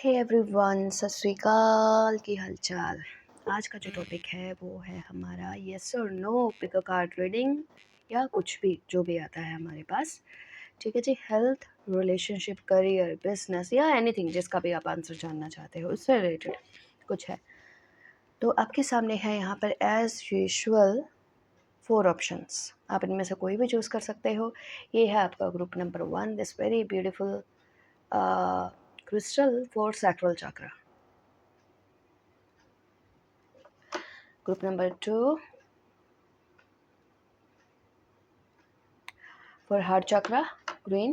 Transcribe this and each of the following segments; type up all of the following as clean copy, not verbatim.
Hey everyone, सत श्री अकाल। की हालचाल। आज का जो टॉपिक है वो है हमारा येस और no pick a card reading या कुछ भी जो भी आता है हमारे पास। ठीक है जी। हेल्थ, रिलेशनशिप, करियर, बिजनेस या एनीथिंग जिसका भी आप आंसर जानना चाहते हो उससे रिलेटेड कुछ है तो आपके सामने है यहाँ पर एज यूजुअल 4 ऑप्शंस। आप इनमें से कोई भी चूज़ कर सकते हो। ये है आपका group number 1, this very beautiful crystal for sacral chakra. Group number 2 for heart chakra, green.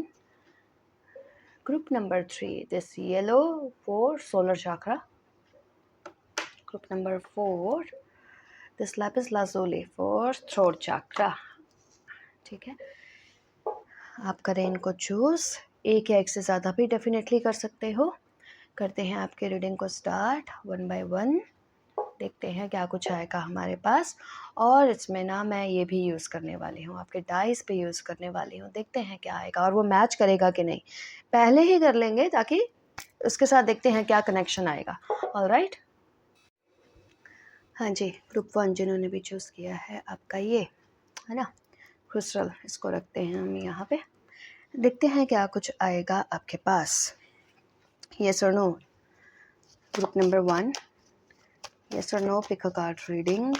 Group number 3, this yellow for solar chakra. Group number 4, this lapis lazuli for throat chakra. ठीक है, आप करें इनको चूज। एक या एक से ज़्यादा भी डेफिनेटली कर सकते हो। करते हैं आपके रीडिंग को स्टार्ट 1 by 1। देखते हैं क्या कुछ आएगा हमारे पास। और इसमें ना मैं ये भी यूज़ करने वाली हूँ, आपके डाइस पे यूज़ करने वाली हूँ। देखते हैं क्या आएगा और वो मैच करेगा कि नहीं। पहले ही कर लेंगे ताकि उसके साथ देखते हैं क्या कनेक्शन आएगा। ऑलराइट। हाँ जी, ग्रुप 1 जिन्होंने भी चूज़ किया है आपका ये है ना क्रिस्टल, इसको रखते हैं हम यहाँ पे। देखते हैं क्या कुछ आएगा आपके पास। येस और no. Group number 1, yes or no, pick a card reading.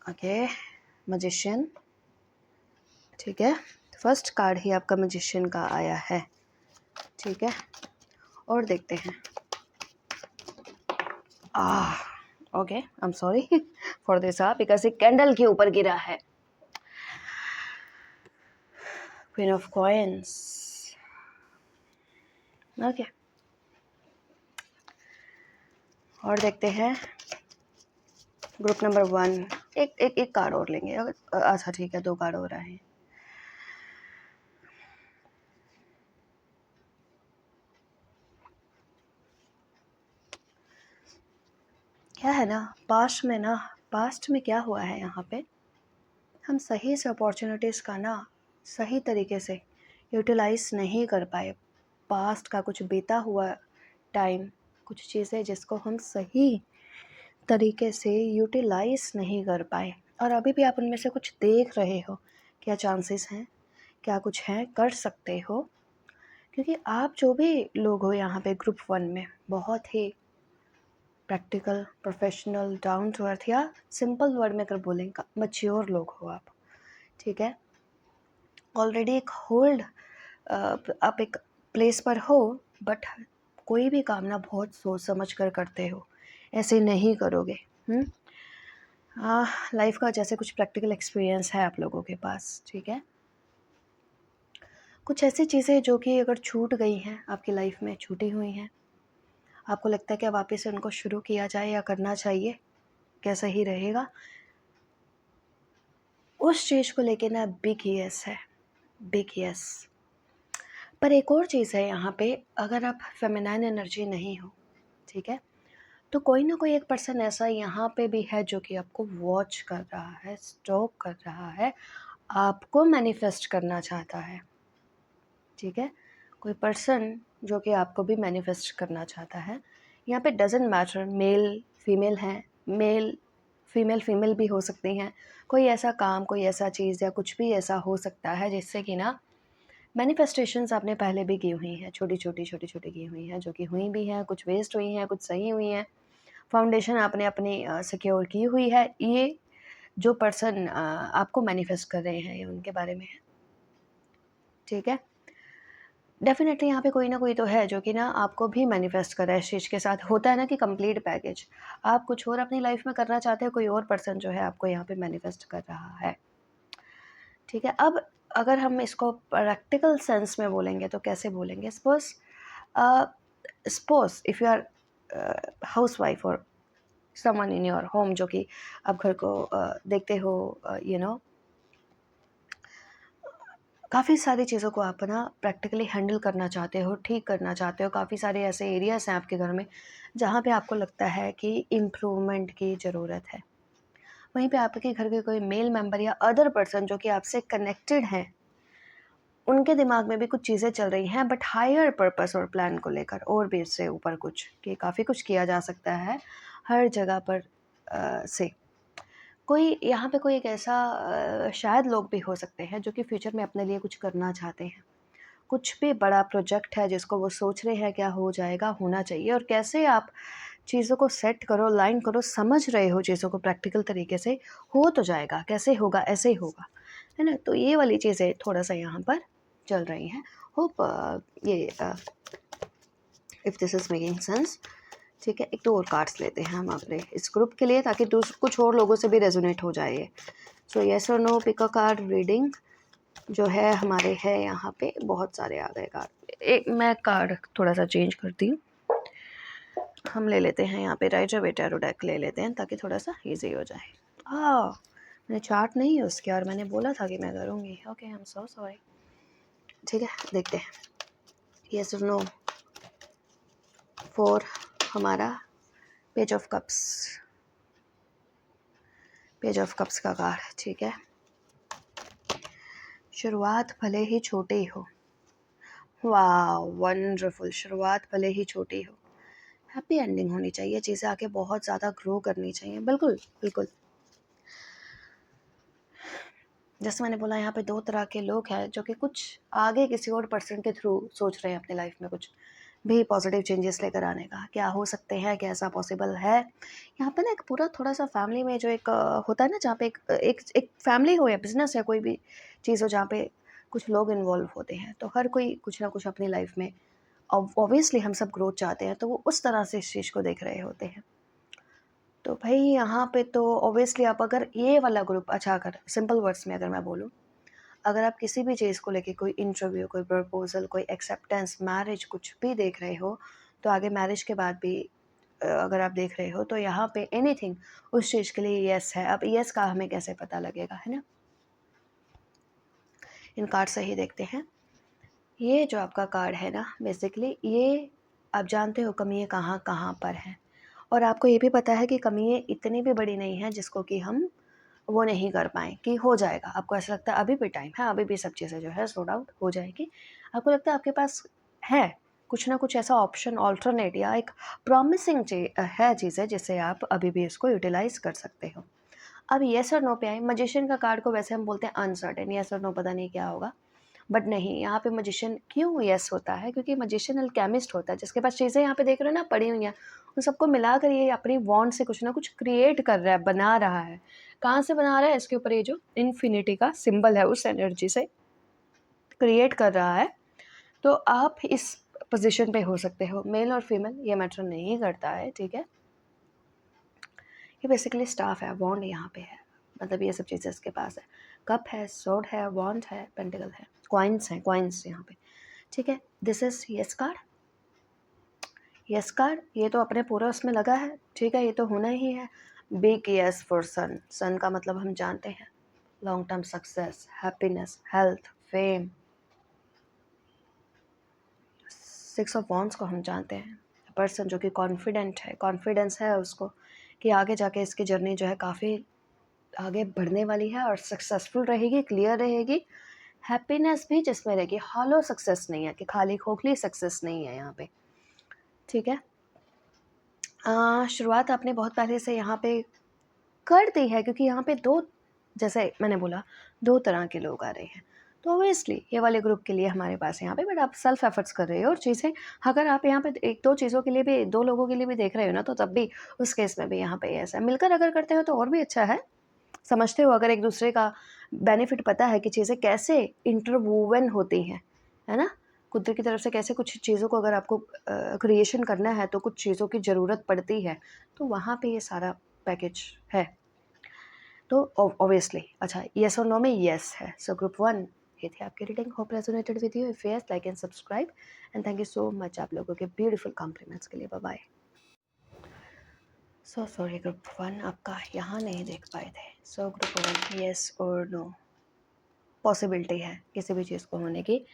Okay, magician. ठीक है, फर्स्ट कार्ड ही आपका मैजिशियन का आया है। ठीक है, और देखते हैं। Okay, I am sorry for this because एक कैंडल के ऊपर गिरा है। Queen of coins. ओके, और देखते हैं ग्रुप नंबर 1। एक कार्ड और लेंगे। अच्छा ठीक है, 2 कार्ड हो रहा है। क्या है ना, पास्ट में क्या हुआ है यहाँ पे, हम सही से अपॉर्चुनिटीज़ का ना सही तरीके से यूटिलाइज नहीं कर पाए। पास्ट का कुछ बीता हुआ टाइम, कुछ चीज़ें जिसको हम सही तरीके से यूटिलाइज नहीं कर पाए, और अभी भी आप उनमें से कुछ देख रहे हो। क्या चांसेस हैं, क्या कुछ है, कर सकते हो। क्योंकि आप जो भी लोग हो यहाँ पे ग्रुप 1 में, बहुत ही practical, professional, down to earth, या सिंपल वर्ड में अगर बोलेंगे मैच्योर लोग हो आप। ठीक है, ऑलरेडी एक होल्ड आप एक प्लेस पर हो, बट कोई भी काम ना बहुत सोच समझ कर करते हो, ऐसे नहीं करोगे। लाइफ का जैसे कुछ प्रैक्टिकल एक्सपीरियंस है आप लोगों के पास। ठीक है, कुछ ऐसी चीज़ें जो कि अगर छूट गई हैं आपकी लाइफ में, छूटी हुई हैं, आपको लगता है कि वापस से उनको शुरू किया जाए या करना चाहिए, कैसा ही रहेगा, उस चीज़ को लेके ना बिग यस है, बिग यस। पर एक और चीज़ है यहाँ पे, अगर आप फेमिनाइन एनर्जी नहीं हो, ठीक है, तो कोई ना कोई एक पर्सन ऐसा यहाँ पे भी है जो कि आपको वॉच कर रहा है, स्टॉक कर रहा है, आपको मैनिफेस्ट करना चाहता है। ठीक है, कोई पर्सन जो कि आपको भी मैनिफेस्ट करना चाहता है। यहाँ पे डजेंट मैटर मेल फीमेल है, मेल फीमेल भी हो सकती हैं। कोई ऐसा काम, कोई ऐसा चीज़ या कुछ भी ऐसा हो सकता है जिससे कि ना मैनिफेस्टेशंस आपने पहले भी की हुई हैं, छोटी छोटी की हुई हैं, जो कि हुई भी हैं, कुछ वेस्ट हुई हैं, कुछ सही हुई हैं। फाउंडेशन आपने अपनी सिक्योर की हुई है। ये जो पर्सन आपको मैनिफेस्ट कर रहे हैं, ये उनके बारे में है। ठीक है, डेफिनेटली यहाँ पे कोई ना कोई तो है जो कि ना आपको भी मैनिफेस्ट कर रहा है इस चीज़ के साथ। होता है ना कि कंप्लीट पैकेज, आप कुछ और अपनी लाइफ में करना चाहते हो, कोई और पर्सन जो है आपको यहाँ पे मैनिफेस्ट कर रहा है। ठीक है, अब अगर हम इसको प्रैक्टिकल सेंस में बोलेंगे तो कैसे बोलेंगे। Suppose if you are house wife और समवन इन योर होम, जो कि आप घर को देखते हो, काफ़ी सारी चीज़ों को आप ना प्रैक्टिकली हैंडल करना चाहते हो, ठीक करना चाहते हो। काफ़ी सारे ऐसे एरियाज़ हैं आपके घर में जहाँ पे आपको लगता है कि इम्प्रूवमेंट की ज़रूरत है। वहीं पे आपके घर के कोई मेल मेंबर या अदर पर्सन जो कि आपसे कनेक्टेड हैं, उनके दिमाग में भी कुछ चीज़ें चल रही हैं, बट हायर पर्पस और प्लान को लेकर, और भी इससे ऊपर कुछ, कि काफ़ी कुछ किया जा सकता है हर जगह पर से। कोई यहाँ पे कोई एक ऐसा शायद लोग भी हो सकते हैं जो कि फ्यूचर में अपने लिए कुछ करना चाहते हैं। कुछ भी बड़ा प्रोजेक्ट है जिसको वो सोच रहे हैं क्या हो जाएगा, होना चाहिए, और कैसे आप चीज़ों को सेट करो, लाइन करो, समझ रहे हो चीज़ों को प्रैक्टिकल तरीके से, हो तो जाएगा, कैसे होगा, ऐसे ही होगा, है ना? तो ये वाली चीज़ें थोड़ा-सा यहाँ पर चल रही हैं। होप ये if this is making sense. ठीक है, एक तो और कार्ड्स लेते हैं हम अपने इस ग्रुप के लिए, ताकि कुछ और लोगों से भी रेजोनेट हो जाए ये। सो येस और no, pick a card reading जो है हमारे है यहाँ पे, बहुत सारे आ गए कार्ड। एक मैं कार्ड थोड़ा सा चेंज करती हूँ, हम ले लेते हैं यहाँ पे राइटर वेटर डेक ले लेते हैं, ताकि थोड़ा सा इजी हो जाए। हाँ, मैंने चार्ट नहीं यूज़ किया और मैंने बोला था कि मैं करूँगी। Okay, I am so sorry. ठीक है, देखते हैं येस और नो फॉर हमारा page of cups. Page of cups का कार्ड, ठीक है। शुरुआत भले ही छोटी हो, वाह वंडरफुल, शुरुआत भले ही छोटी हो, हैप्पी एंडिंग होनी चाहिए, चीज़ें आगे बहुत ज़्यादा ग्रो करनी चाहिए। बिल्कुल बिल्कुल, जैसे मैंने बोला यहाँ पे दो तरह के लोग हैं जो कि कुछ आगे किसी और पर्सन के थ्रू सोच रहे हैं अपने लाइफ में कुछ भी पॉजिटिव चेंजेस लेकर आने का, क्या हो सकते हैं, क्या ऐसा पॉसिबल है। यहाँ पे ना एक पूरा थोड़ा सा फैमिली में जो एक होता है ना, जहाँ पे एक फैमिली हो या बिजनेस या कोई भी चीज़ हो जहाँ पे कुछ लोग इन्वॉल्व होते हैं, तो हर कोई कुछ ना कुछ अपनी लाइफ में, ऑब्वियसली हम सब ग्रोथ चाहते हैं, तो वो उस तरह से इस चीज़ को देख रहे होते हैं। तो भाई यहाँ पे तो ऑब्वियसली आप अगर ये वाला ग्रुप, अच्छा अगर सिंपल वर्ड्स में अगर मैं बोलूँ, अगर आप किसी भी चीज़ को लेके कोई इंटरव्यू, कोई प्रपोजल, कोई एक्सेप्टेंस, मैरिज कुछ भी देख रहे हो, तो आगे मैरिज के बाद भी अगर आप देख रहे हो, तो यहाँ पे एनीथिंग उस चीज़ के लिए यस है। अब यस का हमें कैसे पता लगेगा, है ना? इन कार्ड से ही देखते हैं। ये जो आपका कार्ड है ना, बेसिकली ये आप जानते हो कमियाँ कहाँ कहाँ पर हैं, और आपको ये भी पता है कि कमियाँ इतनी भी बड़ी नहीं हैं जिसको कि हम वो नहीं कर पाएँ, कि हो जाएगा। आपको ऐसा लगता है अभी भी टाइम है, अभी भी सब चीज़ें जो है सॉर्ट आउट हो जाएगी। आपको लगता है आपके पास है कुछ ना कुछ ऐसा ऑप्शन, अल्टरनेट या एक प्रॉमिसिंग है चीज़ें जिससे आप अभी भी इसको यूटिलाइज़ कर सकते हो। अब येस और नो पे आए। मैजिशियन का कार्ड को वैसे हम बोलते हैं अनसर्टेन, येस और नो पता नहीं क्या होगा, बट नहीं, यहाँ पे मैजिशियन क्यों येस होता है, क्योंकि मैजिशियन अल्केमिस्ट होता है, जिसके पास चीज़ें यहाँ पे देख रहे हो ना पड़ी हुई हैं, उन सबको मिलाकर ये अपनी वॉन्ड से कुछ ना कुछ क्रिएट कर रहा है, बना रहा है। कहाँ से बना रहा है, इसके ऊपर ये जो इन्फिनिटी का सिंबल है उस एनर्जी से क्रिएट कर रहा है। तो आप इस पोजीशन पे हो सकते हो, मेल और फीमेल ये मैटर नहीं करता है, ठीक है। ये बेसिकली स्टाफ है, वॉन्ड यहाँ पे है, मतलब ये सब चीज़ें इसके पास है। कप है, सोर्ड है, वॉन्ड है, पेंटिकल है, कॉइन्स हैं, कॉइन्स यहाँ पे, ठीक है। This is yes card. Yes card ये तो अपने पूरा उसमें लगा है, ठीक है, ये तो होना ही है। बिग यस फॉर सन। सन का मतलब हम जानते हैं long term success, happiness, health, fame. Six of wands को हम जानते हैं, पर्सन जो कि कॉन्फिडेंट है, कॉन्फिडेंस है उसको कि आगे जाके इसकी जर्नी जो है काफ़ी आगे बढ़ने वाली है और सक्सेसफुल रहेगी, क्लियर रहेगी। हैप्पीनेस भी जिसमें रहेगी, हॉलो सक्सेस नहीं है कि खाली खोखली सक्सेस नहीं है यहाँ पे, ठीक है। शुरुआत आपने बहुत पहले से यहाँ पे कर दी है, क्योंकि यहाँ पे दो, जैसे मैंने बोला, दो तरह के लोग आ रहे हैं, तो ऑब्वियसली ये वाले ग्रुप के लिए हमारे पास यहाँ पे, बट आप सेल्फ एफर्ट्स कर रहे हो और चीज़ें, अगर आप यहाँ पे एक दो चीज़ों के लिए भी, दो लोगों के लिए भी देख रहे हो ना, तो तब भी उस केस में भी यहाँ पे ऐसा है। मिलकर अगर करते हो तो और भी अच्छा है, समझते हो, अगर एक दूसरे का बेनिफिट पता है कि चीज़ें कैसे इंटरवोवन होती हैं, है ना, कुदरत की तरफ से कैसे कुछ चीज़ों को अगर आपको क्रिएशन करना है तो कुछ चीज़ों की ज़रूरत पड़ती है, तो वहाँ पे ये सारा पैकेज है। तो ऑब्वियसली अच्छा, येस और नो में येस है। सो ग्रुप 1 ये थी आपकी रीडिंग। Hope resonated with you. If yes, like and subscribe, and thank you so much आप लोगों के ब्यूटीफुल कॉम्प्लीमेंट्स के लिए। Bye bye. So sorry, group 1 आपका यहाँ नहीं देख पाए थे। सो ग्रुप 1 येस और नो, पॉसिबिलिटी है किसी भी चीज़ को होने की,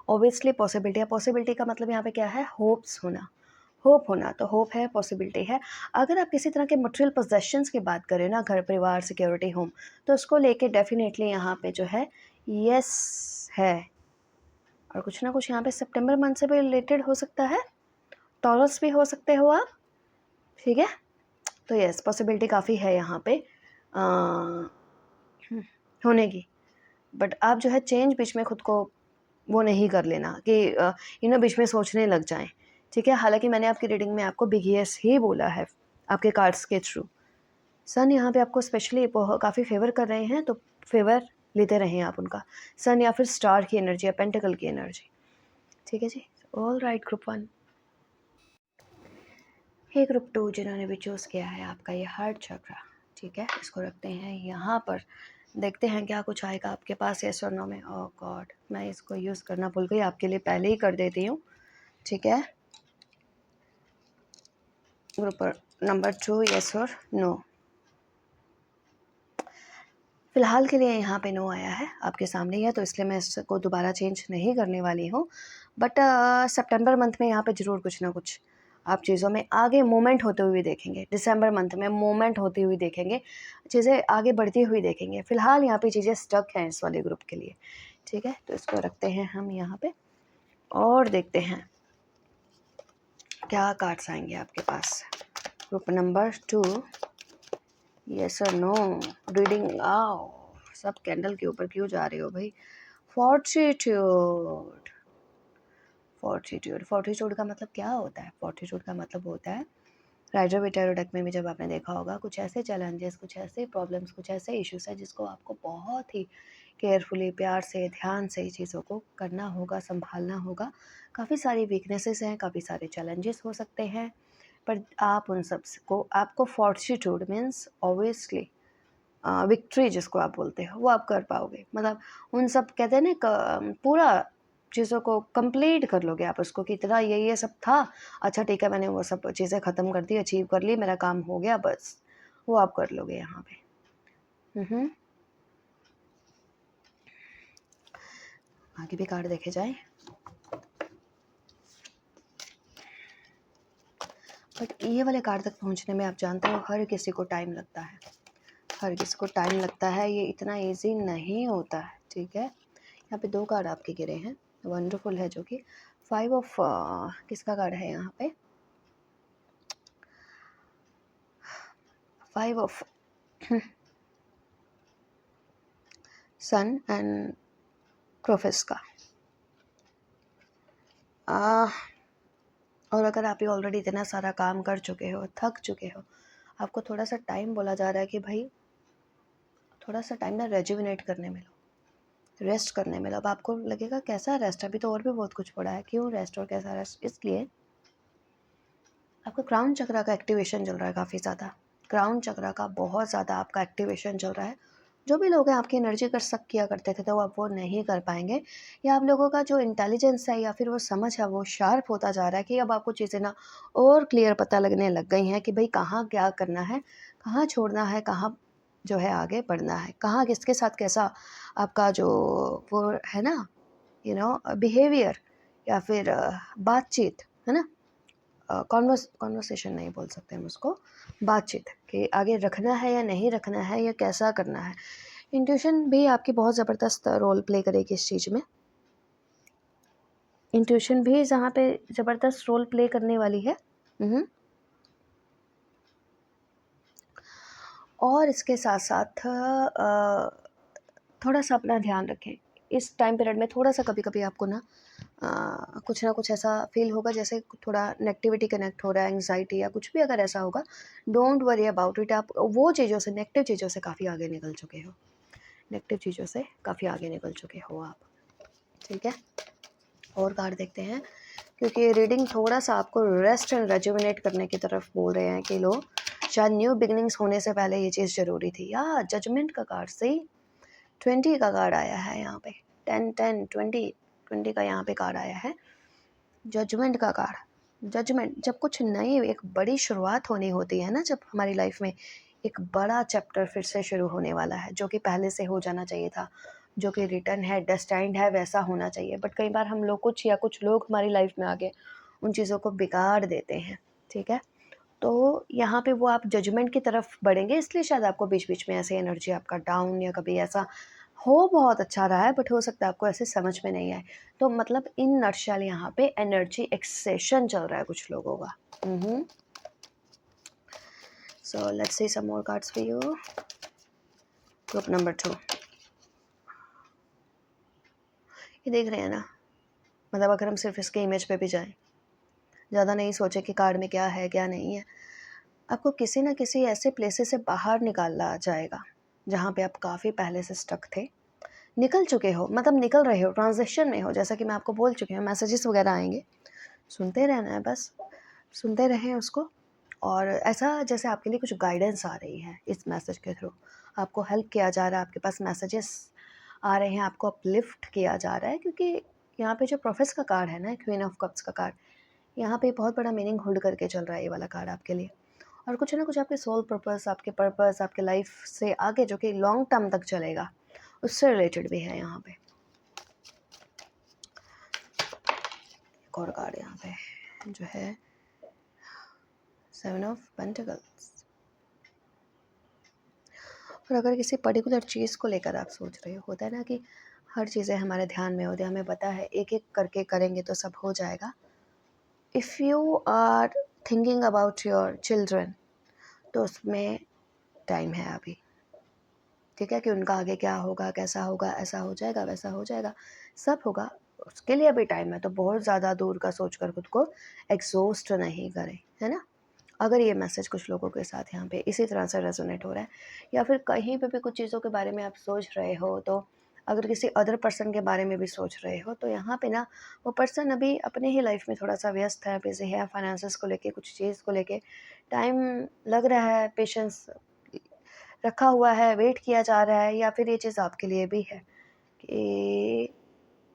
ऑब्वियसली पॉसिबिलिटी है। पॉसिबिलिटी का मतलब यहाँ पे क्या है, होप्स होना, होप होना, तो होप है, पॉसिबिलिटी है। अगर आप किसी तरह के मटेरियल पोजेशंस की बात करें ना, घर परिवार, सिक्योरिटी, होम, तो उसको लेके डेफिनेटली यहाँ पे जो है यस है, और कुछ ना कुछ यहाँ पे सितंबर मंथ से भी रिलेटेड हो सकता है, टॉरस भी हो सकते हो आप, ठीक है। तो यस, पॉसिबिलिटी काफ़ी है यहाँ पे होने की। बट आप जो है चेंज बीच में खुद को वो नहीं कर लेना कि बीच में सोचने लग जाएं, ठीक है। हालांकि मैंने आपकी रीडिंग में आपको बिग यस ही बोला है आपके कार्ड्स के थ्रू। सन यहाँ पे आपको स्पेशली काफ़ी फेवर कर रहे हैं, तो फेवर लेते रहें आप उनका, सन या फिर स्टार की एनर्जी या पेंटिकल की एनर्जी, ठीक है जी। All right, group 1। ये ग्रुप 2 जिन्होंने भी चूज़ किया है आपका ये हार्ट चक्रा, ठीक है, इसको रखते हैं यहाँ पर, देखते हैं क्या कुछ आएगा आपके पास यस और नो में। ओह गॉड, मैं इसको यूज़ करना भूल गई, आपके लिए पहले ही कर देती हूँ, ठीक है। ग्रुप नंबर 2 यस और नो। फ़िलहाल के लिए यहाँ पे नो आया है आपके सामने ही है, तो इसलिए मैं इसको दोबारा चेंज नहीं करने वाली हूँ। बट सितंबर मंथ में यहाँ पे ज़रूर कुछ ना कुछ आप चीज़ों में आगे मूवमेंट होते हुए देखेंगे। दिसंबर मंथ में मूवमेंट होती हुई देखेंगे, चीज़ें आगे बढ़ती हुई देखेंगे। फ़िलहाल यहाँ पे चीज़ें स्टक हैं इस वाले ग्रुप के लिए, ठीक है। तो इसको रखते हैं हम यहाँ पे और देखते हैं क्या कार्ड्स आएंगे आपके पास। ग्रुप नंबर 2 यस और नो रीडिंग। आओ, सब कैंडल के ऊपर क्यों जा रहे हो भाई। फॉर्टिट्यूड, फॉर्टिट्यूड, फॉर्टिट्यूड का मतलब क्या होता है? फॉर्टिट्यूड का मतलब होता है, राइडर विटारो डेक में भी जब आपने देखा होगा, कुछ ऐसे चैलेंजेस, कुछ ऐसे प्रॉब्लम्स, कुछ ऐसे इश्यूज है जिसको आपको बहुत ही केयरफुली, प्यार से, ध्यान से चीज़ों को करना होगा, संभालना होगा। काफ़ी सारी वीकनेसेस हैं, काफ़ी सारे चैलेंजेस हो सकते हैं, पर आप उन सब को, आपको फॉर्टिट्यूड मीन्स ऑब्वियसली विक्ट्री जिसको आप बोलते हो, वो आप कर पाओगे। मतलब उन सब कहते हैं ना, पूरा चीज़ों को कंप्लीट कर लोगे आप उसको, कि इतना ये सब था, अच्छा ठीक है, मैंने वो सब चीज़ें ख़त्म कर दी, अचीव कर ली, मेरा काम हो गया, बस वो आप कर लोगे यहाँ पे। आगे भी कार्ड देखे जाए, बट ये वाले कार्ड तक पहुँचने में आप जानते हो हर किसी को टाइम लगता है, हर किसी को टाइम लगता है, ये इतना ईजी नहीं होता है, ठीक है। यहाँ पे 2 कार्ड आपके गिरे हैं, वंडरफुल है, जो कि 5 ऑफ किसका कार्ड है यहाँ पे, 5 ऑफ सन एंड क्रोफिस का। और अगर आप ये ऑलरेडी इतना सारा काम कर चुके हो, थक चुके हो, आपको थोड़ा सा टाइम बोला जा रहा है कि भाई थोड़ा सा टाइम ना रेजुविनेट करने में लो, रेस्ट करने में लो। अब आपको लगेगा कैसा रेस्ट, अभी तो और भी बहुत कुछ पड़ा है, क्यों रेस्ट और कैसा रेस्ट? इसलिए आपका क्राउन चक्रा का एक्टिवेशन चल रहा है काफ़ी ज़्यादा, क्राउन चक्रा का बहुत ज़्यादा आपका एक्टिवेशन चल रहा है। जो भी लोग हैं आपकी एनर्जी कर सक किया करते थे, तो अब वो नहीं कर पाएंगे, या आप लोगों का जो इंटेलिजेंस है या फिर वो समझ है वो शार्प होता जा रहा है, कि अब आपको चीज़ें ना और क्लियर पता लगने लग गई हैं कि भाई कहाँ क्या करना है, कहाँ छोड़ना है, कहाँ जो है आगे बढ़ना है, कहाँ किसके साथ कैसा आपका जो वो है ना, बिहेवियर या फिर बातचीत है ना, कॉन्वर्सेशन नहीं बोल सकते हम उसको, बातचीत, कि आगे रखना है या नहीं रखना है या कैसा करना है। इंट्यूशन भी आपकी बहुत ज़बरदस्त रोल प्ले करेगी इस चीज़ में, इंट्यूशन भी जहाँ पे ज़बरदस्त रोल प्ले करने वाली है। और इसके साथ साथ थोड़ा सा अपना ध्यान रखें इस टाइम पीरियड में। थोड़ा सा कभी कभी आपको ना कुछ ना कुछ ऐसा फील होगा जैसे थोड़ा नेगेटिविटी कनेक्ट हो रहा है, एंग्जाइटी या कुछ भी अगर ऐसा होगा, डोंट वरी अबाउट इट। आप वो चीज़ों से, नेगेटिव चीज़ों से काफ़ी आगे निकल चुके हो, नेगेटिव चीज़ों से काफ़ी आगे निकल चुके हो आप, ठीक है। और कार्ड देखते हैं, क्योंकि रीडिंग थोड़ा सा आपको रेस्ट एंड रेजुविनेट करने की तरफ बोल रहे हैं कि लो, शायद न्यू बिगनिंग्स होने से पहले ये चीज़ ज़रूरी थी। या जजमेंट का कार्ड, सही 20 का कार्ड आया है यहाँ पे, 10 का यहाँ पे कार्ड आया है, जजमेंट का कार्ड। जजमेंट, जब कुछ नई एक बड़ी शुरुआत होनी होती है ना, जब हमारी लाइफ में एक बड़ा चैप्टर फिर से शुरू होने वाला है, जो कि पहले से हो जाना चाहिए था, जो कि रिटर्न है, डेस्टाइंड है, वैसा होना चाहिए, बट कई बार हम लोग कुछ लोग हमारी लाइफ में आके उन चीज़ों को बिगाड़ देते हैं, ठीक है। तो यहाँ पे वो आप जजमेंट की तरफ बढ़ेंगे, इसलिए शायद आपको बीच बीच में ऐसे एनर्जी आपका डाउन या कभी ऐसा हो बहुत अच्छा रहा है, बट हो सकता है आपको ऐसे समझ में नहीं आए। तो मतलब इन नटशेल यहाँ पे एनर्जी एक्सेशन चल रहा है कुछ लोगों का। So let's see some more cards for you. Group number 2, ये देख रहे हैं ना, मतलब अगर हम सिर्फ इसके इमेज पे भी जाएं, ज़्यादा नहीं सोचे कि कार्ड में क्या है क्या नहीं है, आपको किसी ना किसी ऐसे प्लेसेस से बाहर निकाला जाएगा जहाँ पे आप काफ़ी पहले से स्टक थे, निकल चुके हो, मतलब निकल रहे हो, ट्रांजिशन में हो। जैसा कि मैं आपको बोल चुकी हूँ, मैसेजेस वगैरह आएंगे, सुनते रहना है, बस सुनते रहें उसको। और ऐसा जैसे आपके लिए कुछ गाइडेंस आ रही है इस मैसेज के थ्रू, आपको हेल्प किया जा रहा है, आपके पास मैसेजेस आ रहे हैं, आपको अपलिफ्ट किया जा रहा है। क्योंकि यहाँ पे जो प्रोफेस का कार्ड है ना, क्वीन ऑफ कप्स का कार्ड, यहाँ पे बहुत बड़ा मीनिंग होल्ड करके चल रहा है ये वाला कार्ड आपके लिए। और कुछ ना कुछ आपके सोल पर्पस, आपके पर्पस, आपके लाइफ से आगे जो कि लॉन्ग टर्म तक चलेगा, उससे रिलेटेड भी है यहाँ पे। एक और कार्ड यहाँ पे जो है 7 ऑफ पेंटिकल्स। और अगर किसी पर्टिकुलर चीज़ को लेकर आप सोच रहे हो, होता है ना कि हर चीज़ें हमारे ध्यान में होती है, हमें पता है एक एक करके करेंगे तो सब हो जाएगा। If you are thinking about your children, तो उसमें टाइम है अभी, ठीक है, कि उनका आगे क्या होगा, कैसा होगा, ऐसा हो जाएगा, वैसा हो जाएगा, सब होगा, उसके लिए अभी टाइम है। तो बहुत ज़्यादा दूर का सोचकर खुद को एग्जॉस्ट नहीं करें, है ना। अगर ये मैसेज कुछ लोगों के साथ यहाँ पे इसी तरह से रेजोनेट हो रहा है, या फिर कहीं पे भी कुछ चीज़ों के बारे में आप सोच रहे हो, तो अगर किसी अदर पर्सन के बारे में भी सोच रहे हो, तो यहाँ पे ना वो पर्सन अभी अपने ही लाइफ में थोड़ा सा व्यस्त है, बिजी है, फाइनेंसेस को लेके, कुछ चीज़ को लेके टाइम लग रहा है, पेशेंस रखा हुआ है, वेट किया जा रहा है। या फिर ये चीज़ आपके लिए भी है कि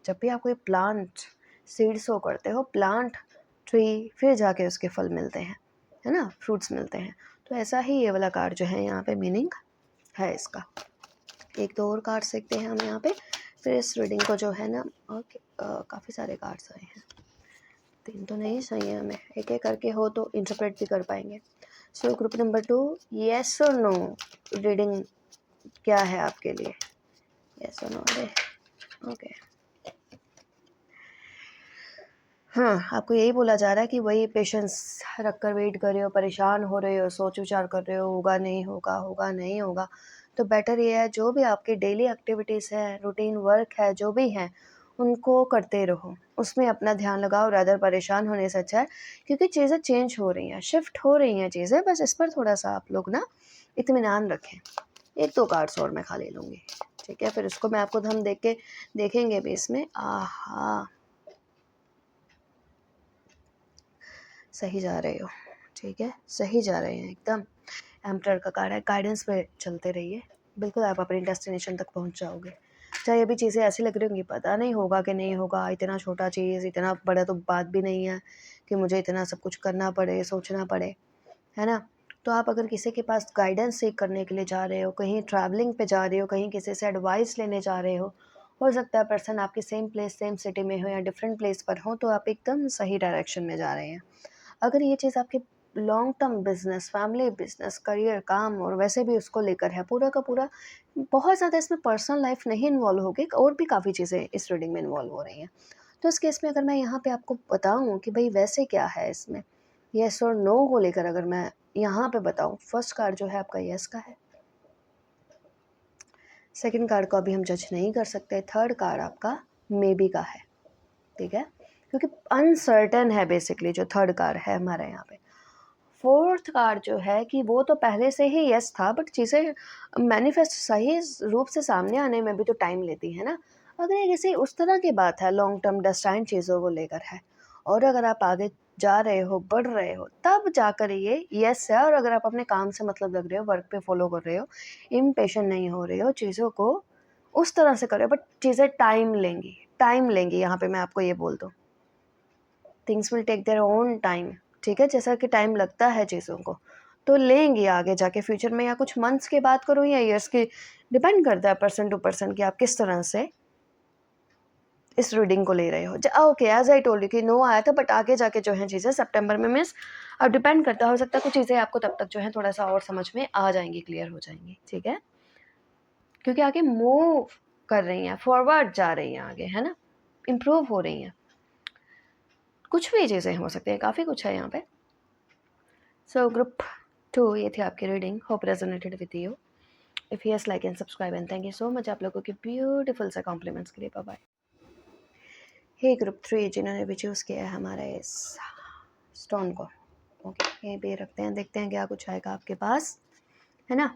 जब भी आप कोई प्लांट सीड सो करते हो, प्लांट ट्री, फिर जाके उसके फल मिलते हैं, है ना, फ्रूट्स मिलते हैं। तो ऐसा ही ये वाला कार्ड जो है यहाँ पे मीनिंग है इसका। एक दो और कार्ड सीखते हैं हम यहाँ पे, फिर इस रीडिंग को जो है ना, ओके, काफ़ी सारे कार्ड्स आए हैं, 3 तो नहीं सही है, हमें एक एक करके हो तो इंटरप्रेट भी कर पाएंगे। सो ग्रुप नंबर 2, येस और नो रीडिंग क्या है आपके लिए, येस और नो। अरे ओके, हाँ, आपको यही बोला जा रहा है कि वही पेशेंस रख कर वेट कर रहे हो, परेशान हो रहे हो, सोच विचार कर रहे हो, होगा नहीं होगा, होगा नहीं होगा। तो बेटर ये है, जो भी आपकी डेली एक्टिविटीज़ है, रूटीन वर्क है, जो भी हैं, उनको करते रहो, उसमें अपना ध्यान लगाओ। रादर परेशान होने से अच्छा है, क्योंकि चीज़ें चेंज हो रही हैं, शिफ्ट हो रही हैं चीज़ें, बस इस पर थोड़ा सा आप लोग ना इत्मीनान रखें। एक दो कार्ड्स और मैं खा ले लूँगी, ठीक है, फिर उसको मैं आपको हम देख के देखेंगे भी इसमें। आहा, सही जा रहे हो, ठीक है, सही जा रहे हैं एकदम। एम्परर का कार्ड है, गाइडेंस पे चलते रहिए, बिल्कुल आप अपनी डेस्टिनेशन तक पहुंच जाओगे। चाहे अभी चीज़ें ऐसी लग रही होंगी, पता नहीं होगा कि नहीं होगा, इतना छोटा चीज़, इतना बड़ा तो बात भी नहीं है कि मुझे इतना सब कुछ करना पड़े, सोचना पड़े, है ना। तो आप अगर किसी के पास गाइडेंस सीख करने के लिए जा रहे हो, कहीं ट्रैवलिंग पे जा रहे हो, कहीं किसी से एडवाइस लेने जा रहे हो सकता है पर्सन आपकी सेम प्लेस, सेम सिटी में हो या डिफरेंट प्लेस पर हो, तो आप एकदम सही डायरेक्शन में जा रहे हैं। अगर ये चीज़ आपके long term business, family business, career, काम और वैसे भी उसको लेकर है, पूरा का पूरा, बहुत ज़्यादा इसमें पर्सनल लाइफ नहीं इन्वॉल्व होगी, और भी काफ़ी चीज़ें इस रीडिंग में इन्वॉल्व हो रही हैं। तो इस केस में अगर मैं यहाँ पे आपको बताऊँ कि भाई वैसे क्या है इसमें, येस और नो को लेकर अगर मैं यहाँ पे बताऊँ, फर्स्ट कार्ड जो है आपका येस का है, सेकंड कार्ड को अभी हम जज नहीं कर सकते, थर्ड कार्ड आपका मे बी का है, ठीक है, क्योंकि अनसर्टन है बेसिकली जो थर्ड कार्ड है हमारे यहाँ पे। फोर्थ कार्ड जो है कि वो तो पहले से ही यस था, बट चीज़ें मैनिफेस्ट सही रूप से सामने आने में भी तो टाइम लेती है ना। अगर ये किसी उस तरह की बात है, लॉन्ग टर्म डेस्टाइन चीज़ों को लेकर है, और अगर आप आगे जा रहे हो, बढ़ रहे हो, तब जाकर ये यस है। और अगर आप अपने काम से मतलब लग रहे हो, वर्क पे फॉलो कर रहे हो, इम्पेशेंट नहीं हो रहे हो, चीज़ों को उस तरह से कर रहे हो, बट चीज़ें टाइम लेंगी, टाइम लेंगी। यहाँ पे मैं आपको ये बोल दूँ, things will take their own time, ठीक है, जैसा कि टाइम लगता है चीज़ों को, तो लेंगी आगे जाके फ्यूचर में, या कुछ मंथ्स की बात करूँ या ईयर्स की, डिपेंड करता है पर्सन टू पर्सन कि आप किस तरह से इस रीडिंग को ले रहे हो। Okay, as I told you कि नो आया था, बट आगे जाके जो है चीज़ें सितंबर में मिस, अब डिपेंड करता हो सकता है कुछ चीज़ें आपको तब तक जो है थोड़ा सा और समझ में आ जाएंगी, क्लियर हो जाएंगी, ठीक है, क्योंकि आगे मूव कर रही हैं, फॉरवर्ड जा रही हैं आगे, है ना, इम्प्रूव हो रही हैं, कुछ भी चीज़ें हो सकती हैं, काफ़ी कुछ है यहाँ पे। सो ग्रुप 2 ये थी आपकी रीडिंग, hope resonated with you. If yes, like and subscribe and thank you so much आप लोगों के ब्यूटीफुल से कॉम्प्लीमेंट्स के लिए। Bye bye. हे ग्रुप 3 जिन्होंने भी चूज़ किया है हमारे इस स्टोन को, ओके यहीं पे रखते हैं, देखते हैं क्या कुछ आएगा आपके पास, है ना।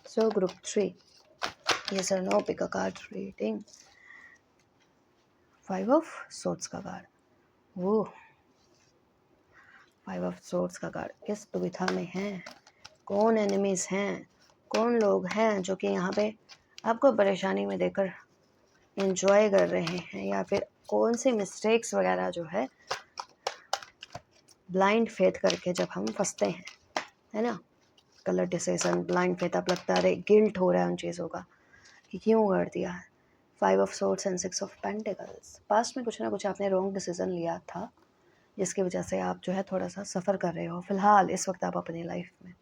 सो ग्रुप 3, यस और no, pick a card reading. 5 of swords का कार्ड, वो 5 ऑफ सोर्ड्स का कार्ड, किस दुविधा में हैं, कौन एनिमीज़ हैं, कौन लोग हैं जो कि यहाँ पे आपको परेशानी में देकर एंजॉय कर रहे हैं, या फिर कौन सी मिस्टेक्स वगैरह जो है ब्लाइंड फेथ करके जब हम फंसते हैं, है ना, गलत डिसीजन, ब्लाइंड फेथ, अब लगता है अरे गिल्ट हो रहा है उन चीज़ों का कि क्यों कर दिया है। 5 of swords and 6 of pentacles, past में कुछ ना कुछ आपने रॉन्ग डिसीजन लिया था जिसकी वजह से आप जो है थोड़ा सा सफ़र कर रहे हो फिलहाल इस वक्त आप अपनी लाइफ में,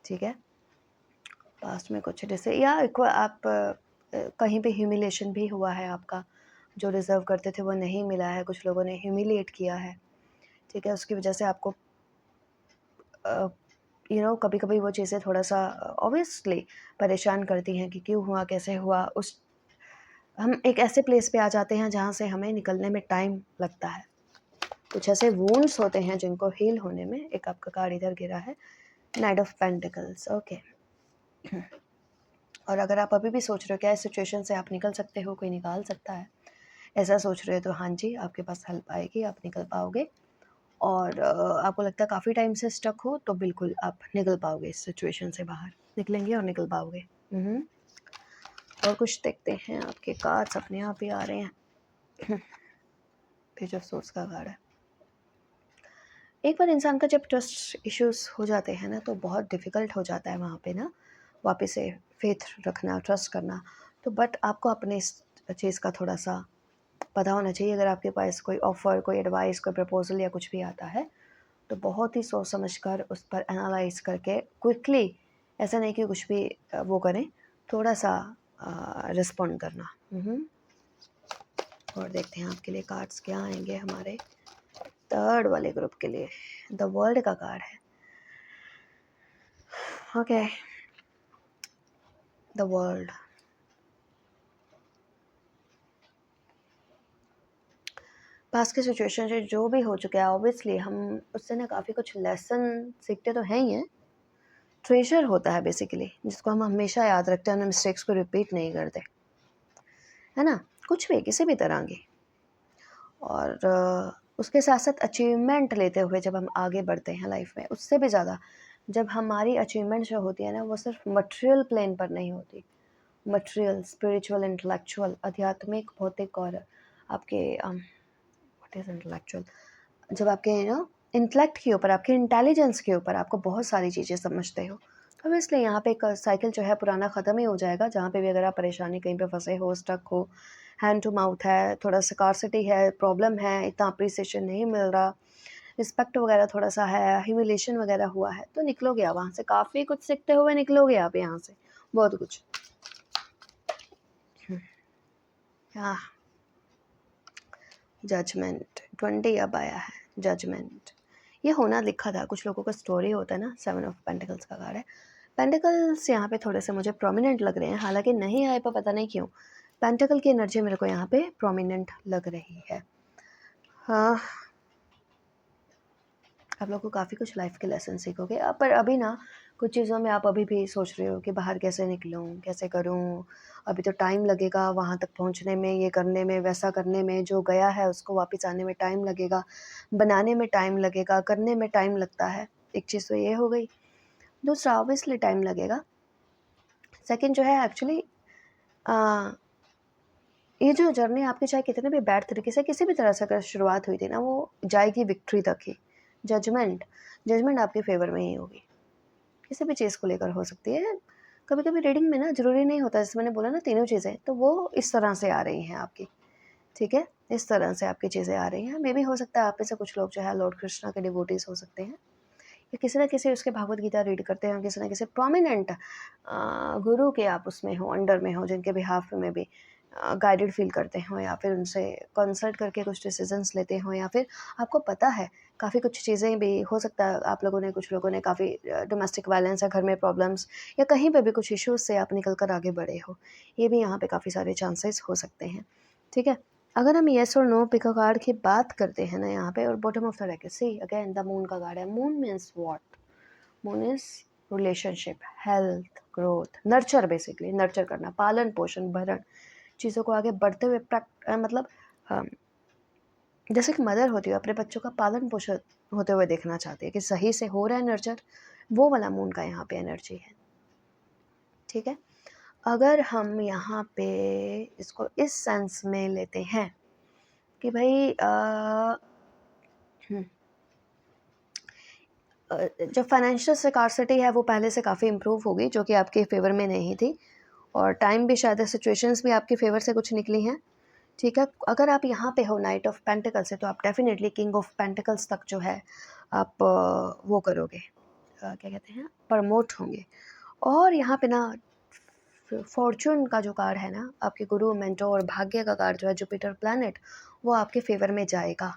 ठीक है। पास्ट में कुछ जैसे या आप कहीं पे ह्यूमिलेशन भी हुआ है आपका, जो डिज़र्व करते थे वो नहीं मिला है, कुछ लोगों ने ह्यूमिलेट किया है, ठीक है, उसकी वजह से आपको कभी कभी वो चीज़ें थोड़ा सा ऑब्वियसली परेशान करती हैं कि क्यों हुआ, कैसे हुआ। उस हम एक ऐसे प्लेस पे आ जाते हैं जहाँ से हमें निकलने में टाइम लगता है, कुछ ऐसे वूंड्स होते हैं जिनको हील होने में। एक आपका कार्ड इधर गिरा है, नाइट ऑफ पेंटिकल्स, ओके। और अगर आप अभी भी सोच रहे हो क्या इस सिचुएशन से आप निकल सकते हो, कोई निकाल सकता है, ऐसा सोच रहे हो तो हाँ जी, आपके पास हेल्प आएगी, आप निकल पाओगे। और आपको लगता है काफ़ी टाइम से स्टक हो तो बिल्कुल आप निकल पाओगे इस सिचुएशन से, बाहर निकलेंगे और निकल पाओगे। और कुछ देखते हैं, आपके कार्ड्स अपने आप ही आ रहे हैं। पेज ऑफ सोर्स का कार्ड है। एक बार इंसान का जब ट्रस्ट इश्यूज हो जाते हैं ना तो बहुत डिफ़िकल्ट हो जाता है वहाँ पे ना वापस से फेथ रखना, ट्रस्ट करना। तो बट आपको अपने इस चीज़ का थोड़ा सा पता होना चाहिए। अगर आपके पास कोई ऑफ़र, कोई एडवाइस, कोई प्रपोज़ल या कुछ भी आता है तो बहुत ही सोच समझ कर उस पर एनालाइज करके क्विकली, ऐसा नहीं कि कुछ भी वो करें, थोड़ा सा रिस्पॉन्ड करना। और देखते हैं आपके लिए कार्ड्स क्या आएंगे हमारे थर्ड वाले ग्रुप के लिए। द वर्ल्ड का कार्ड है, ओके, द वर्ल्ड। पास के सिचुएशन से जो भी हो चुका है ऑब्वियसली हम उससे ना काफ़ी कुछ लेसन सीखते तो हैं ही हैं। ट्रेजर होता है बेसिकली जिसको हम हमेशा याद रखते हैं, हम मिस्टेक्स को रिपीट नहीं करते, है ना, कुछ भी किसी भी तरह की। और उसके साथ साथ अचीवमेंट लेते हुए जब हम आगे बढ़ते हैं लाइफ में, उससे भी ज़्यादा जब हमारी अचीवमेंट जो होती है ना वो सिर्फ मटेरियल प्लेन पर नहीं होती, मटेरियल, स्पिरिचुअल, इंटेलेक्चुअल, आध्यात्मिक, भौतिक और आपके व्हाट इज़ इंटेलेक्चुअल, जब आपके इंटेलेक्ट के ऊपर, आपके इंटेलिजेंस के ऊपर आपको बहुत सारी चीज़ें समझते हो। तो इसलिए यहाँ पे एक साइकिल जो है पुराना ख़त्म ही हो जाएगा। जहाँ पे भी अगर आप परेशानी कहीं पे फंसे हो, स्टक हो, हैंड टू माउथ है, थोड़ा स्कार्सिटी है, प्रॉब्लम है, इतना अप्रिसिएशन नहीं मिल रहा, रिस्पेक्ट वगैरह थोड़ा सा है, ह्यूमिलेशन वगैरह हुआ है, तो निकलोगे आप वहाँ से, काफ़ी कुछ सीखते हुए निकलोगे आप यहाँ से, बहुत कुछ। हाँ, जजमेंट 20 अब आया है, जजमेंट। ये होना लिखा था, कुछ लोगों का स्टोरी होता है ना। 7 ऑफ पेंटिकल्स का कार्ड है। पेंटिकल्स यहाँ पे थोड़े से मुझे प्रोमिनेंट लग रहे हैं, हालांकि नहीं आए पर पता नहीं क्यों पेंटिकल की एनर्जी मेरे को यहाँ पे प्रोमिनेंट लग रही है। हाँ, आप लोग को काफ़ी कुछ लाइफ के लेसन सीखोगे पर अभी ना कुछ चीज़ों में आप अभी भी सोच रहे हो कि बाहर कैसे निकलूँ, कैसे करूँ, अभी तो टाइम लगेगा वहाँ तक पहुँचने में, ये करने में, वैसा करने में, जो गया है उसको वापस आने में टाइम लगेगा, बनाने में टाइम लगेगा, करने में टाइम लगता है। एक चीज़ तो ये हो गई। दूसरा ऑब्वियसली टाइम लगेगा। सेकंड जो है एक्चुअली ये जो जर्नी आपकी चाहे कितने भी बैड तरीके से किसी भी तरह से अगर शुरुआत हुई थी ना वो जाएगी विक्ट्री तक ही। जजमेंट, जजमेंट आपके फेवर में ही होगी, किसी भी चीज़ को लेकर हो सकती है। कभी कभी रीडिंग में ना ज़रूरी नहीं होता, जैसे मैंने बोला ना तीनों चीज़ें, तो वो इस तरह से आ रही हैं आपकी, ठीक है, इस तरह से आपकी चीज़ें आ रही हैं। मे भी हो सकता है आप में से कुछ लोग जो है लॉर्ड कृष्णा के डिवोटीज हो सकते हैं, या किसी न किसी उसके भागवत गीता रीड करते हो, किसी न किसी प्रोमिनेंट गुरु के आप उसमें हो, अंडर में हो, जिनके बिहाफ में भी गाइडेड फील करते हो, या फिर उनसे कंसल्ट करके कुछ डिसीजंस लेते हो, या फिर आपको पता है काफ़ी कुछ चीज़ें भी हो सकता है आप लोगों ने, कुछ लोगों ने काफ़ी डोमेस्टिक वायलेंस या घर में प्रॉब्लम्स या कहीं पे भी कुछ इश्यूज से आप निकल कर आगे बढ़े हो, ये भी यहाँ पे काफ़ी सारे चांसेस हो सकते हैं। ठीक है, अगर हम येस और नो पिक अ कार्ड की बात करते हैं ना यहाँ पे, और bottom of the deck see again the moon का कार्ड है। Moon means what? Moon is relationship, health, growth, nurture, basically nurture करना, पालन पोषण, भरण, चीज़ों को आगे बढ़ते हुए मतलब जैसे कि मदर होती है अपने बच्चों का पालन पोषण होते हुए देखना चाहती है कि सही से हो रहा है नर्चर, वो वाला मून का यहाँ पे एनर्जी है। ठीक है, अगर हम यहाँ पे इसको इस सेंस में लेते हैं कि भाई जो फाइनेंशियल सिकार्सिटी है वो पहले से काफ़ी इम्प्रूव होगी, जो कि आपके फेवर में नहीं थी, और टाइम भी शायद सिचुएशंस भी आपके फेवर से कुछ निकली हैं। ठीक है, अगर आप यहाँ पे हो नाइट ऑफ पेंटिकल से, तो आप डेफिनेटली किंग ऑफ पेंटिकल्स तक जो है आप वो करोगे, क्या कहते हैं, प्रमोट होंगे। और यहाँ पे ना फॉर्चून का जो कार्ड है ना, आपके गुरु, मेंटोर, भाग्य का कार्ड जो है जुपिटर प्लैनेट, वो आपके फेवर में जाएगा,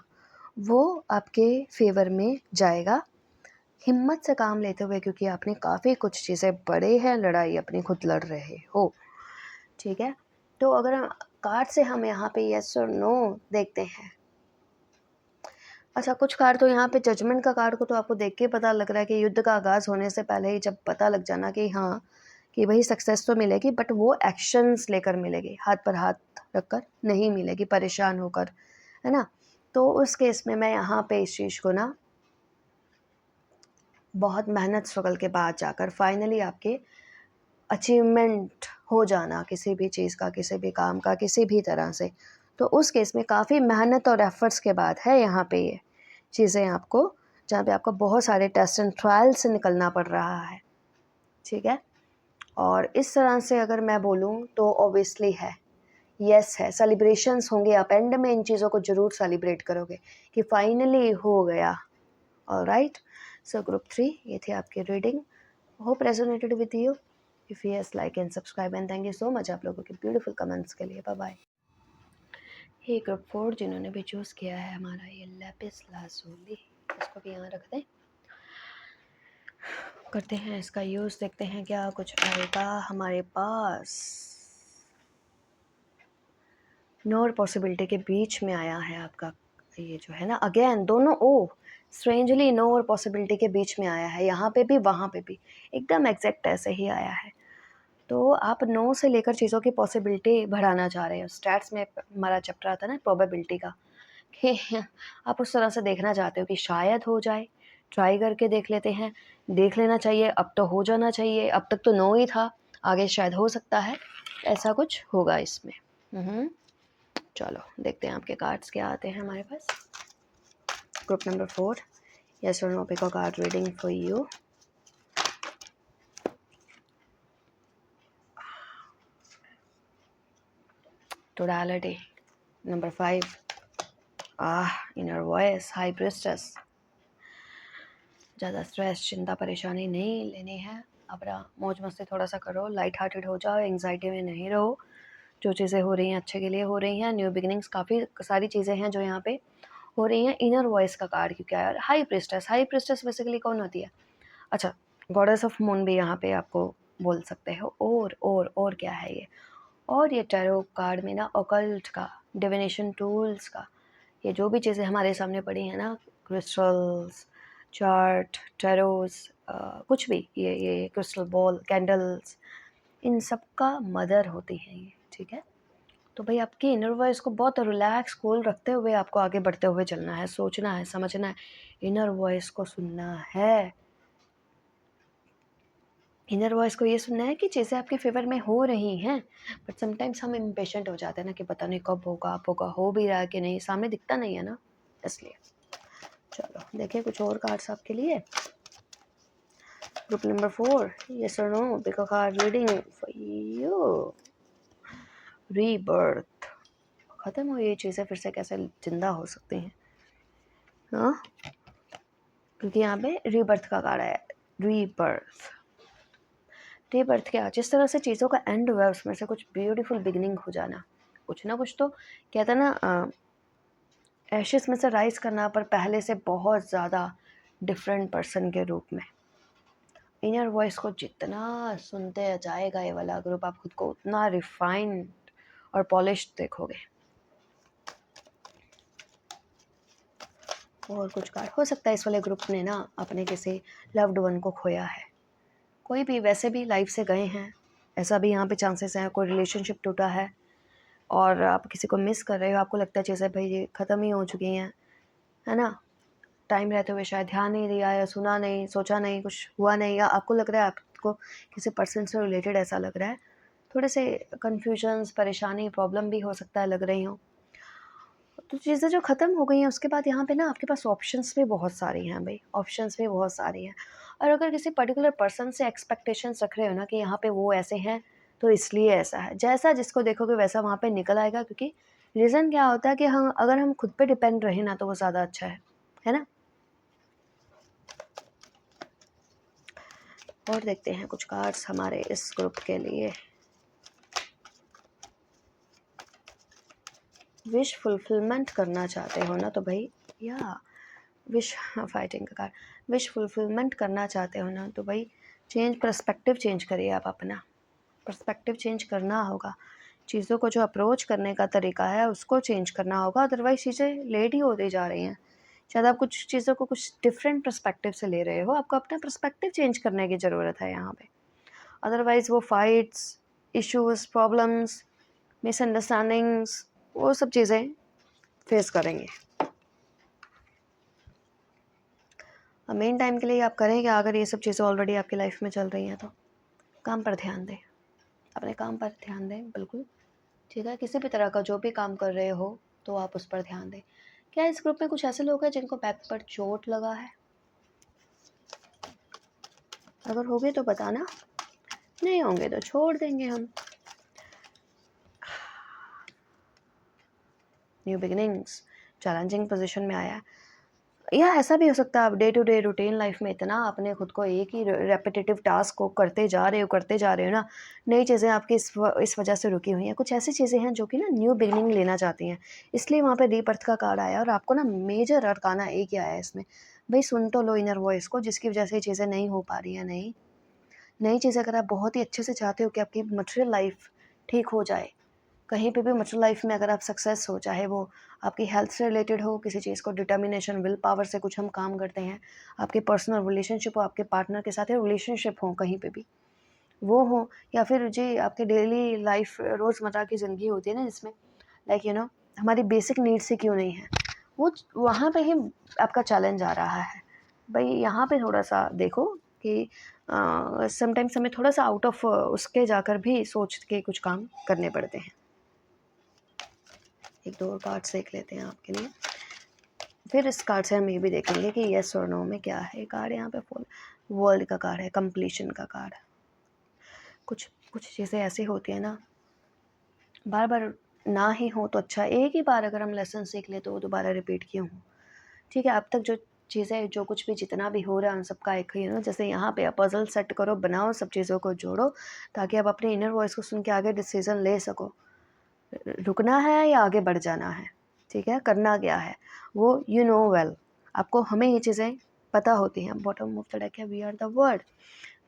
वो आपके फेवर में जाएगा हिम्मत से काम लेते हुए, क्योंकि आपने काफ़ी कुछ चीज़ें बड़े हैं, लड़ाई अपनी खुद लड़ रहे हो। ठीक है, तो अगर हम कार्ड से हम यहाँ पे यस और नो देखते हैं, अच्छा कुछ कार्ड तो यहाँ पे जजमेंट का कार्ड को तो आपको देख के पता लग रहा है कि युद्ध का आगाज़ होने से पहले ही जब पता लग जाना कि हाँ कि भाई सक्सेस तो मिलेगी, बट वो एक्शंस लेकर मिलेगी, हाथ पर हाथ रखकर नहीं मिलेगी, परेशान होकर, है ना। तो उस केस में मैं यहाँ पे इस चीज़ को ना बहुत मेहनत स्ट्रगल के बाद जाकर फाइनली आपके अचीवमेंट हो जाना किसी भी चीज़ का, किसी भी काम का, किसी भी तरह से, तो उस केस में काफ़ी मेहनत और एफर्ट्स के बाद है यहाँ पे ये चीज़ें आपको, जहाँ पे आपको बहुत सारे टेस्ट एंड ट्रायल से निकलना पड़ रहा है। ठीक है, और इस तरह से अगर मैं बोलूँ तो ऑब्वियसली है, यस है, सेलिब्रेशंस होंगे, आप एंड में इन चीज़ों को ज़रूर सेलिब्रेट करोगे कि फाइनली हो गया। ऑलराइट, सो ग्रुप 3 ये थी आपकी रीडिंग, hope resonated with you. If yes, like and subscribe, and thank you so much आप लोगों के ब्यूटीफुल कमेंट्स के लिए। Bye bye. हे ग्रुप 4 जिन्होंने भी चूज़ किया है हमारा ये लैपिस लाजुली, इसको भी यहाँ रख दें, करते हैं इसका यूज़, देखते हैं क्या कुछ आएगा हमारे पास। नो और पॉसिबिलिटी के बीच में आया है आपका ये जो है ना, अगेन दोनों ओ स्ट्रेंजली नो और पॉसिबिलिटी के बीच में आया है, यहाँ पे भी वहाँ पे भी एकदम एग्जैक्ट ऐसे ही आया है। तो आप नो से लेकर चीज़ों की पॉसिबिलिटी बढ़ाना चाह रहे हो। स्टैट्स में हमारा चैप्टर आता है ना प्रोबेबिलिटी का, कि आप उस तरह से देखना चाहते हो कि शायद हो जाए, ट्राई करके देख लेते हैं, देख लेना चाहिए, अब तो हो जाना चाहिए, अब तक तो नो ही था, आगे शायद हो सकता है, ऐसा कुछ होगा इसमें। चलो देखते हैं आपके कार्ड्स क्या आते हैं हमारे पास। ग्रुप नंबर 4, यस और no pick a card reading for you. टोडालिटी number 5, inner voice, high priestess. ज़्यादा स्ट्रेस, चिंता, परेशानी नहीं लेनी है, अपना मौज मस्ती थोड़ा सा करो, लाइट हार्टेड हो जाओ, एंग्जाइटी में नहीं रहो, जो चीज़ें हो रही हैं अच्छे के लिए हो रही हैं, न्यू बिगिनिंग्स, काफ़ी सारी चीज़ें हैं जो यहाँ पे हो रही हैं। इनर वॉइस का कार्ड क्यों क्या है? High priestess, high priestess basically कौन होती है? अच्छा, गॉडेस ऑफ मून भी यहाँ पे आपको बोल सकते हो। और क्या है ये? और ये टैरो कार्ड में ना ऑकल्ट का, डिविनेशन टूल्स का, ये जो भी चीज़ें हमारे सामने पड़ी हैं ना, क्रिस्टल्स, चार्ट, टैरोस, कुछ भी, ये क्रिस्टल बॉल, कैंडल्स, इन सब का मदर होती है ये। ठीक है, तो भाई आपकी इनर वॉइस को बहुत रिलैक्स कूल रखते हुए आपको आगे बढ़ते हुए चलना है, सोचना है, समझना है, इनर वॉइस को सुनना है। इनर वॉइस को ये सुनना है कि चीज़ें आपके फेवर में हो रही हैं, बट समटाइम्स हम इम्पेशेंट हो जाते हैं ना कि पता नहीं कब होगा, अब होगा, हो भी रहा है कि नहीं, सामने दिखता नहीं है ना, इसलिए। चलो देखिए कुछ और कार्ड्स आपके लिए। ग्रुप नंबर 4, यस और no pick a card reading for you. Rebirth, खत्म हुई ये चीज़ें फिर से कैसे जिंदा हो सकती हैं? हाँ, क्योंकि यहाँ पे रीबर्थ का कार्ड है। रीबर्थ क्या, जिस तरह से चीज़ों का एंड हुआ है उसमें से कुछ ब्यूटीफुल बिगिनिंग हो जाना, कुछ ना कुछ तो कहते हैं ना, एशेस में से राइज करना, पर पहले से बहुत ज़्यादा डिफरेंट पर्सन के रूप में। इनर वॉइस को जितना सुनते जाएगा ये वाला ग्रुप, आप खुद को उतना रिफाइंड और पॉलिश्ड देखोगे। और कुछ कार्ड हो सकता है इस वाले ग्रुप ने ना अपने किसी लव्ड वन को खोया है। कोई भी वैसे भी लाइफ से गए हैं, ऐसा भी यहाँ पे चांसेस हैं। कोई रिलेशनशिप टूटा है और आप किसी को मिस कर रहे हो, आपको लगता है जैसे भाई ये ख़त्म ही हो चुकी हैं, है ना। टाइम रहते हुए शायद ध्यान नहीं दिया या सुना नहीं, सोचा नहीं, कुछ हुआ नहीं, या आपको लग रहा है आपको किसी पर्सन से रिलेटेड ऐसा लग रहा है, थोड़े से कन्फ्यूजन्स, परेशानी, प्रॉब्लम भी हो सकता है लग रही हो। तो चीज़ें जो ख़त्म हो गई हैं उसके बाद यहाँ पे ना आपके पास ऑप्शंस भी बहुत सारी हैं भाई, ऑप्शंस भी बहुत सारी हैं। और अगर किसी पर्टिकुलर पर्सन से एक्सपेक्टेशंस रख रहे हो ना कि यहाँ पे वो ऐसे हैं तो इसलिए ऐसा है, जैसा जिसको देखोगे वैसा वहाँ पे निकल आएगा। क्योंकि रीज़न क्या होता है कि अगर हम खुद पे डिपेंड रहे ना तो वो ज़्यादा अच्छा है ना। और देखते हैं कुछ कार्ड्स हमारे इस ग्रुप के लिए। विश फुलफिलमेंट करना चाहते हो ना तो भाई, या विश फाइटिंग का कार्ड, विश फुलफिलमेंट करना चाहते हो ना तो भाई पर्सपेक्टिव चेंज करिए। आप अपना पर्सपेक्टिव चेंज करना होगा, चीज़ों को जो अप्रोच करने का तरीका है उसको चेंज करना होगा। अदरवाइज चीज़ें लेट ही होती जा रही हैं। शायद आप कुछ चीज़ों को कुछ डिफरेंट पर्सपेक्टिव से ले रहे हो, आपको अपना पर्सपेक्टिव चेंज करने की ज़रूरत है यहाँ पे। अदरवाइज़ वो फाइट्स, इश्यूज़, प्रॉब्लम्स, मिसअंडरस्टैंडिंग्स, वो सब चीज़ें फेस करेंगे। अब मेन टाइम के लिए आप करें क्या, अगर ये सब चीज़ें ऑलरेडी आपकी लाइफ में चल रही हैं तो काम पर ध्यान दें, अपने काम पर ध्यान दें, बिल्कुल ठीक है। किसी भी तरह का जो भी काम कर रहे हो तो आप उस पर ध्यान दें। क्या इस ग्रुप में कुछ ऐसे लोग हैं जिनको बैक पर चोट लगा है? अगर होंगे तो बताना, नहीं होंगे तो छोड़ देंगे हम। न्यू बिगिनिंग्स, चैलेंजिंग पोजीशन में आया है। या ऐसा भी हो सकता है आप day to day routine life में इतना अपने खुद को एक ही रेपिटेटिव टास्क को करते जा रहे हो ना, नई चीज़ें आपकी इस वजह से रुकी हुई हैं। कुछ ऐसी चीज़ें हैं जो कि ना न्यू बिगनिंग लेना चाहती हैं, इसलिए वहाँ पे रीबर्थ का कार्ड आया। और आपको ना मेजर अरकाना एक ही आया है इसमें। भाई सुन तो लो इनर वॉइस को, जिसकी वजह से ये चीज़ें नहीं हो पा रही हैं। नई चीज़ अगर आप बहुत ही अच्छे से चाहते हो कि आपकी मटेरियल लाइफ ठीक हो जाए, कहीं पे भी मटेरियल लाइफ में अगर आप सक्सेस हो, चाहे वो आपकी हेल्थ से रिलेटेड हो, किसी चीज़ को डिटर्मिनेशन, विल पावर से कुछ हम काम करते हैं, आपके पर्सनल रिलेशनशिप हो, आपके पार्टनर के साथ रिलेशनशिप हो, कहीं पे भी वो हो, या फिर जी आपके डेली लाइफ, रोज़मर्रा की ज़िंदगी होती है ना जिसमें लाइक हमारी बेसिक नीड्स ही क्यों नहीं है, वो वहाँ पे ही आपका चैलेंज आ रहा है। भाई यहाँ पे थोड़ा सा देखो कि समटाइम्स हमें थोड़ा सा आउट ऑफ उसके जाकर भी सोच के कुछ काम करने पड़ते हैं। एक दो और कार्ड्स देख लेते हैं आपके लिए, फिर इस कार्ड से हम ये भी देखेंगे कि येस और नो में क्या है। कार्ड यहाँ पे फुल वर्ल्ड का कार्ड है, कंप्लीशन का कार्ड। कुछ चीज़ें ऐसी होती है ना, बार बार ना ही हो तो अच्छा, एक ही बार अगर हम लेसन सीख ले तो वो दोबारा रिपीट क्यों हो। ठीक है, अब तक जो चीज़ें, जो कुछ भी जितना भी हो रहा है उन सबका एक ही जैसे यहाँ पे आप पजल सेट करो, बनाओ, सब चीज़ों को जोड़ो ताकि आप अपने इनर वॉइस को सुन के आगे डिसीजन ले सको। रुकना है या आगे बढ़ जाना है, ठीक है, करना क्या है वो वेल। आपको हमें ये चीज़ें पता होती हैं। बॉटम ऑफ द डेक है वी आर द वर्ड,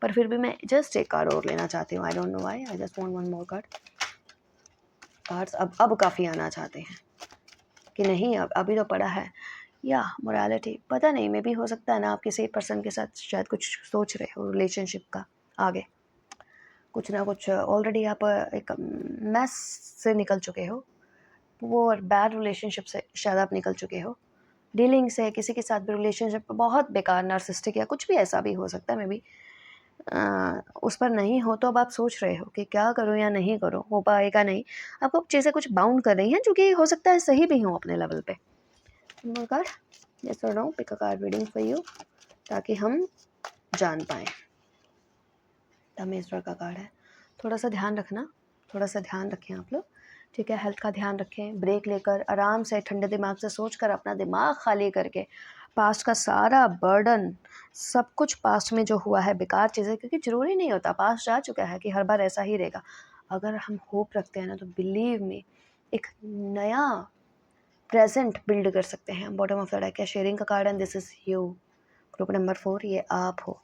पर फिर भी मैं जस्ट एक कार्ड और लेना चाहती हूँ। I don't know why, I just want one more card. Cards अब काफ़ी आना चाहते हैं कि नहीं, अब अभी तो पड़ा है। या मोरालिटी, पता नहीं, मे भी हो सकता है ना आप किसी पर्सन के साथ शायद कुछ सोच रहे हो रिलेशनशिप का, आगे कुछ ना कुछ ऑलरेडी आप एक मैस से निकल चुके हो, वो बैड रिलेशनशिप से शायद आप निकल चुके हो, डीलिंग से किसी के साथ भी रिलेशनशिप बहुत बेकार, नार्सिस्टिक या कुछ भी ऐसा भी हो सकता है। मे बी उस पर नहीं हो तो अब आप सोच रहे हो कि क्या करूं या नहीं करूं, हो पाएगा नहीं। आपको चीज़ें कुछ बाउंड कर रही हैं जो कि हो सकता है सही भी हो अपने लेवल पे। कार्ड यस और no, pick a card reading for you ताकि हम जान पाएँ। तमेश्वर का कार्ड है, थोड़ा सा ध्यान रखना, थोड़ा सा ध्यान रखें आप लोग, ठीक है। हेल्थ का ध्यान रखें, ब्रेक लेकर आराम से ठंडे दिमाग से सोच कर, अपना दिमाग खाली करके पास्ट का सारा बर्डन, सब कुछ पास्ट में जो हुआ है बेकार चीज़ें, क्योंकि ज़रूरी नहीं होता, पास्ट जा चुका है कि हर बार ऐसा ही रहेगा। अगर हम होप रखते हैं ना तो बिलीव मी एक नया प्रेजेंट बिल्ड कर सकते हैं। बॉटम ऑफ द डेक है शेयरिंग का card and this is you. Group number 4 ये आप हो,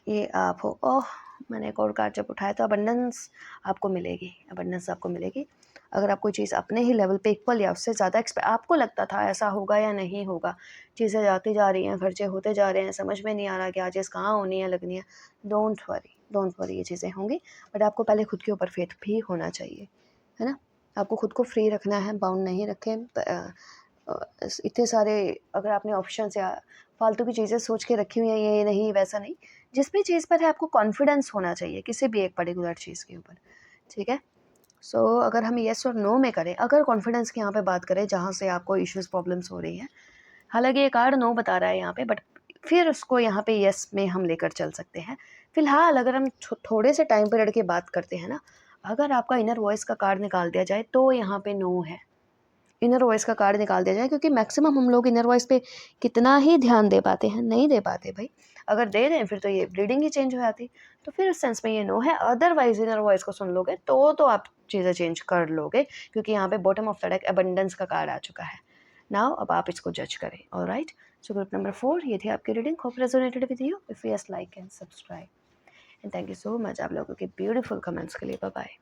ये आप हो। ओह, मैंने एक और कार्ड जब उठाया तो अबंडेंस आपको मिलेगी, अबंडेंस आपको मिलेगी। अगर आप कोई चीज़ अपने ही लेवल पे इक्वल या उससे ज़्यादा आपको लगता था ऐसा होगा या नहीं होगा, चीज़ें जाती जा रही हैं, खर्चे होते जा रहे हैं, समझ में नहीं आ रहा क्या चीज़ कहाँ होनी है लगनी है, डोंट वरी, ये चीज़ें होंगी। बट आपको पहले खुद के ऊपर फेथ भी होना चाहिए, है ना। आपको खुद को फ्री रखना है, बाउंड नहीं रखें। इतने सारे अगर आपने ऑप्शंस या फालतू की चीज़ें सोच के रखी हुई हैं, ये नहीं वैसा नहीं, जिस भी चीज़ पर है आपको कॉन्फिडेंस होना चाहिए किसी भी एक पर्टिकुलर चीज़ के ऊपर, ठीक है। सो अगर हम येस और नो में करें, अगर कॉन्फिडेंस की यहाँ पे बात करें जहाँ से आपको इश्यूज प्रॉब्लम्स हो रही हैं, हालांकि ये कार्ड नो बता रहा है यहाँ पे, बट फिर उसको यहाँ पे येस में हम लेकर चल सकते हैं। फिलहाल अगर हम थोड़े से टाइम पीरियड की बात करते हैं ना, अगर आपका इनर वॉइस का कार्ड निकाल दिया जाए तो यहाँ पे नो है। इनर वॉइस का कार्ड निकाल दिया जाए, क्योंकि मैक्सिमम हम लोग इनर वॉइस पे कितना ही ध्यान दे पाते हैं, नहीं दे पाते भाई। अगर दे दें फिर तो ये रीडिंग ही चेंज हो जाती, तो फिर उस सेंस में ये नो है। अदरवाइज इनर वॉइस को सुन लोगे तो आप चीज़ें चेंज कर लोगे, क्योंकि यहाँ पे bottom of the deck abundance का कार्ड आ चुका है। नाउ अब आप इसको जज करें। ऑलराइट, सो ग्रुप नंबर 4 ये थी आपकी रीडिंग। Hope resonated with you. If yes, like and subscribe and thank you so much आप लोगों के ब्यूटीफुल कमेंट्स के लिए। Bye bye.